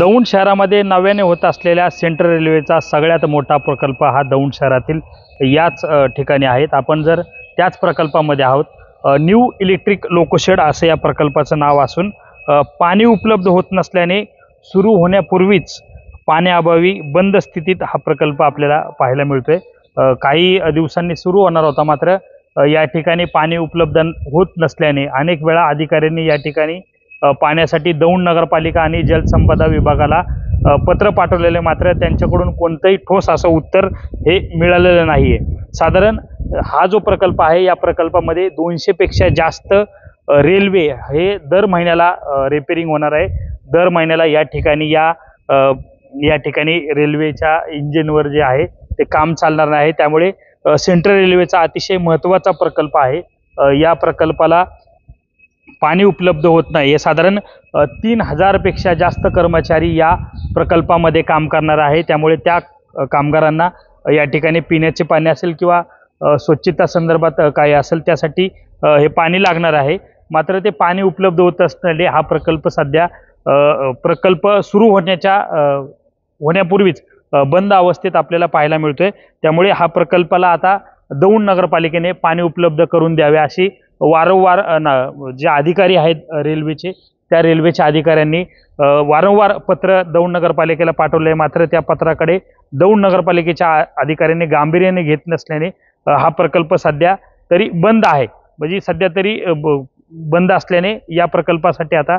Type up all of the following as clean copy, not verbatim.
दौंड शहरामध्ये नव्याने होत असलेल्या सेंट्रल रेल्वेचा सगळ्यात मोठा प्रकल्प हा दौंड शहरातील याच ठिकाणी आहेत। आपण जर त्याच प्रकल्पामध्ये आहोत। न्यू इलेक्ट्रिक लोकोशेड असे या प्रकल्पाचं नाव असून पाणी उपलब्ध होत नसल्याने सुरू होण्यापूर्वीच पाण्याअभावी बंद स्थितीत हा प्रकल्प आपल्याला पाहायला मिळतोय। काही दिवसांनी सुरू होणार होता, मात्र या ठिकाणी पाणी उपलब्ध होत नसल्याने अनेक वेळा अधिकाऱ्यांनी या ठिकाणी पाण्यासाठी दौंड नगरपालिका आणि जलसंपदा विभागाला पत्र पाठवलेले, मात्र त्यांच्याकडून कोणतंही ठोस असं उत्तर हे मिळालेलं नाहीये। साधारण हा जो प्रकल्प आहे या प्रकल्पामध्ये 200 पेक्षा जास्त रेल्वे हे दर महिन्याला रिपेअरिंग होणार आहे। दर महिन्याला या ठिकाणी रेल्वेच्या इंजिनवर जे आहे ते काम चालणार नाही। त्यामुळे सेंट्रल रेल्वेचा अतिशय महत्त्वाचा प्रकल्प आहे। या प्रकल्पाला पाणी उपलब्ध होत नाही। साधारण 3000 पेक्षा जास्त कर्मचारी या प्रकल्पामध्ये काम करणार आहे। त्यामुळे त्या कामगारांना या ठिकाणी पिण्याचे पाणी असेल किंवा स्वच्छता संदर्भात काय असेल त्यासाठी हे पाणी लागणार आहे। मात्र ते पाणी उपलब्ध होत असल्याने हा प्रकल्प सध्या प्रकल्प सुरू होण्यापूर्वीच बंद अवस्थेत आपल्याला पाहायला मिळतोय। त्यामुळे हा प्रकल्पाला आता दौंड नगरपालिकेने पाणी उपलब्ध करून द्यावे अशी वारंवार जे अधिकारी आहेत रेल्वेचे, त्या रेल्वेच्या अधिकाऱ्यांनी वारंवार पत्र दौंड नगरपालिकेला पाठवले, मात्र त्या पत्राकडे दौंड नगरपालिकेच्या अधिकाऱ्यांनी गांभीर्याने घेत नसल्याने हा प्रकल्प सध्या तरी बंद आहे। म्हणजे सध्या तरी बंद असल्याने या प्रकल्पासाठी आता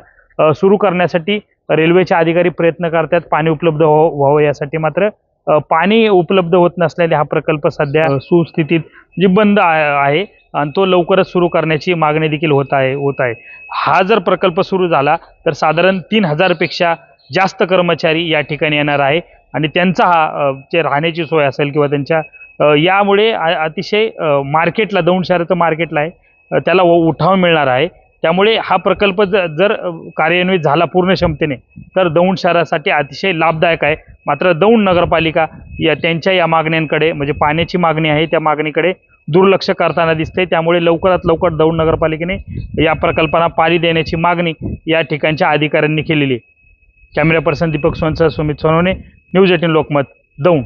सुरू करण्यासाठी रेल्वेचे अधिकारी प्रयत्न करतात पाणी उपलब्ध व्हावं यासाठी। मात्र पाणी उपलब्ध होत नसल्याने हा प्रकल्प सध्या सुस्थितीत जी बंद आहे आणि तो लवकरच सुरू करण्याची मागणी देखील होत आहे। हा जर प्रकल्प सुरू झाला तर साधारण 3000 पेक्षा जास्त कर्मचारी या ठिकाणी येणार आहे आणि त्यांचा जे राहण्याची सोय असेल किंवा त्यांच्या यामुळे अतिशय मार्केटला, दौंड शहराचं मार्केटला आहे त्याला उठाव मिळणार आहे। त्यामुळे हा प्रकल्प जर कार्यान्वित झाला पूर्ण क्षमतेने तर दौंड शहरासाठी अतिशय लाभदायक आहे। मात्र दौंड नगरपालिका त्यांच्या या मागण्यांकडे, म्हणजे पाण्याची मागणी आहे त्या मागणीकडे दुर्लक्ष करताना दिसते। त्यामुळे लवकरात लवकर दौंड नगरपालिकेने या प्रकल्पाला पाणी देण्याची मागणी या ठिकाणच्या अधिकाऱ्यांनी केलेली आहे। कॅमेरा पर्सन दीपक सोनसह सुमित सोनवणे, न्यूज 18 लोकमत, दौंड।